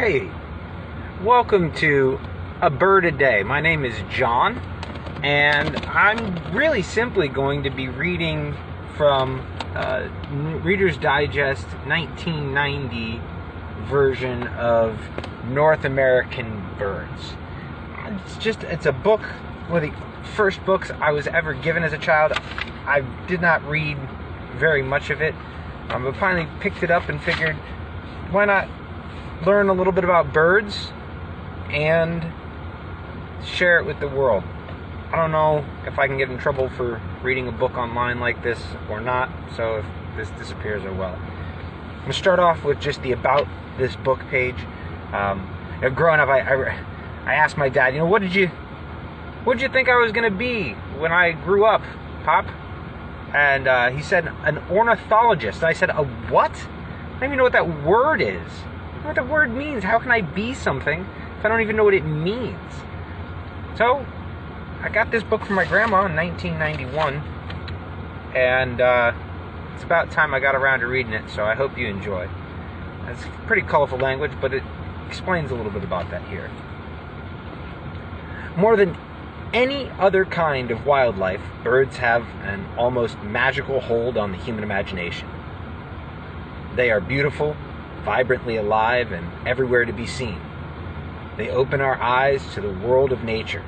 Hey, welcome to ABird.ADay. My name is John, and I'm really simply going to be reading from Reader's Digest 1990 version of North American Birds. It's a book, one of the first books I was ever given as a child. I did not read very much of it, but finally picked it up and figured, why not learn a little bit about birds and share it with the world. I don't know if I can get in trouble for reading a book online like this or not, so if this disappears, oh well. I'm going to start off with just the about this book page. Growing up, I asked my dad, what did you think I was going to be when I grew up, Pop? And he said, an ornithologist. And I said, a what? I don't even know what that word is. I don't know what the word means. How can I be something if I don't even know what it means? So, I got this book from my grandma in 1991, and it's about time I got around to reading it, so I hope you enjoy. It's pretty colorful language, but it explains a little bit about that here. More than any other kind of wildlife, birds have an almost magical hold on the human imagination. They are beautiful, vibrantly alive, and everywhere to be seen. They open our eyes to the world of nature.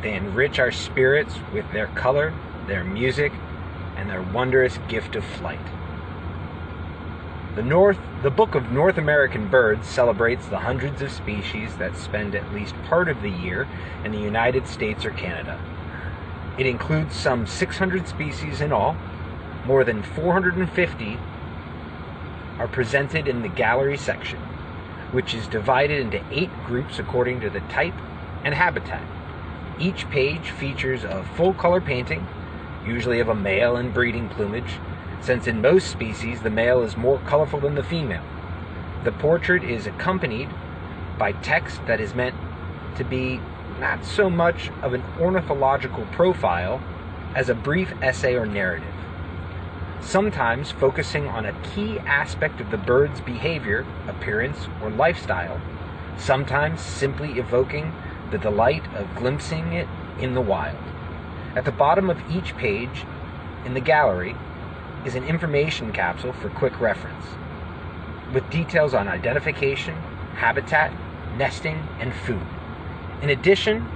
They enrich our spirits with their color, their music, and their wondrous gift of flight. The Book of North American Birds celebrates the hundreds of species that spend at least part of the year in the United States or Canada. It includes some 600 species in all. More than 450 are presented in the gallery section, which is divided into 8 groups according to the type and habitat. Each page features a full-color painting, usually of a male in breeding plumage, since in most species the male is more colorful than the female. The portrait is accompanied by text that is meant to be not so much of an ornithological profile as a brief essay or narrative, sometimes focusing on a key aspect of the bird's behavior, appearance, or lifestyle, sometimes simply evoking the delight of glimpsing it in the wild. At the bottom of each page in the gallery is an information capsule for quick reference, with details on identification, habitat, nesting, and food. In addition,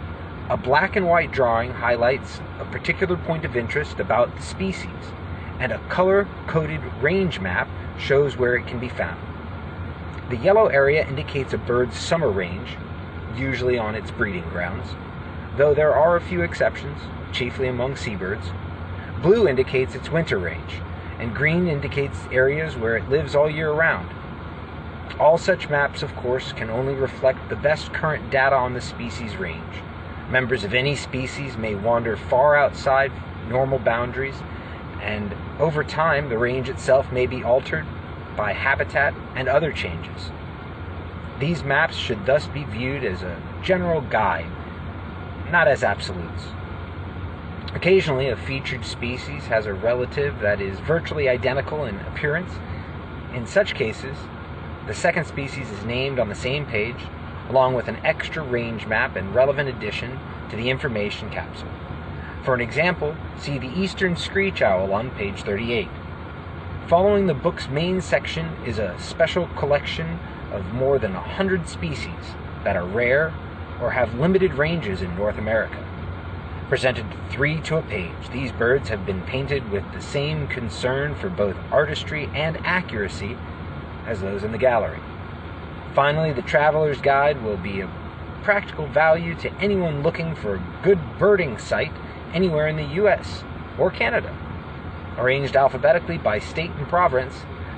a black and white drawing highlights a particular point of interest about the species, and a color-coded range map shows where it can be found. The yellow area indicates a bird's summer range, usually on its breeding grounds, though there are a few exceptions, chiefly among seabirds. Blue indicates its winter range, and green indicates areas where it lives all year round. All such maps, of course, can only reflect the best current data on the species range. Members of any species may wander far outside normal boundaries, and over time the range itself may be altered by habitat and other changes. These maps should thus be viewed as a general guide, not as absolutes. Occasionally, a featured species has a relative that is virtually identical in appearance. In such cases, the second species is named on the same page, along with an extra range map and relevant addition to the information capsule. For an example, see the eastern screech owl on page 38. Following the book's main section is a special collection of more than 100 species that are rare or have limited ranges in North America. Presented 3 to a page, these birds have been painted with the same concern for both artistry and accuracy as those in the gallery. Finally, the traveler's guide will be of practical value to anyone looking for a good birding site anywhere in the U.S. or Canada. Arranged alphabetically by state and province,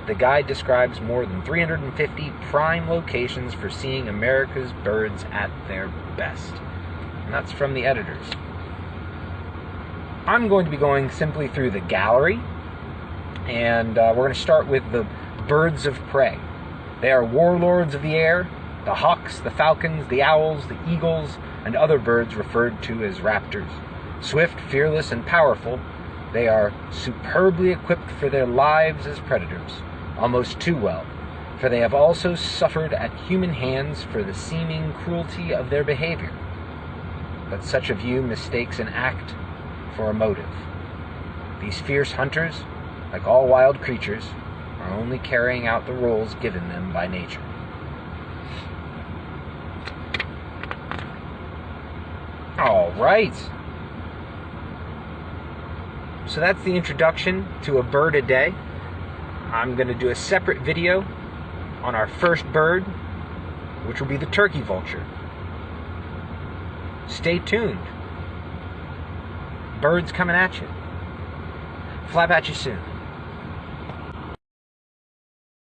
the guide describes more than 350 prime locations for seeing America's birds at their best. And that's from the editors. I'm going to be going simply through the gallery, and we're going to start with the birds of prey. They are warlords of the air, the hawks, the falcons, the owls, the eagles, and other birds referred to as raptors. Swift, fearless, and powerful, they are superbly equipped for their lives as predators, almost too well, for they have also suffered at human hands for the seeming cruelty of their behavior. But such a view mistakes an act for a motive. These fierce hunters, like all wild creatures, are only carrying out the roles given them by nature. All right. So that's the introduction to A Bird a Day. I'm going to do a separate video on our first bird, which will be the turkey vulture. Stay tuned. Birds coming at you. Flap at you soon.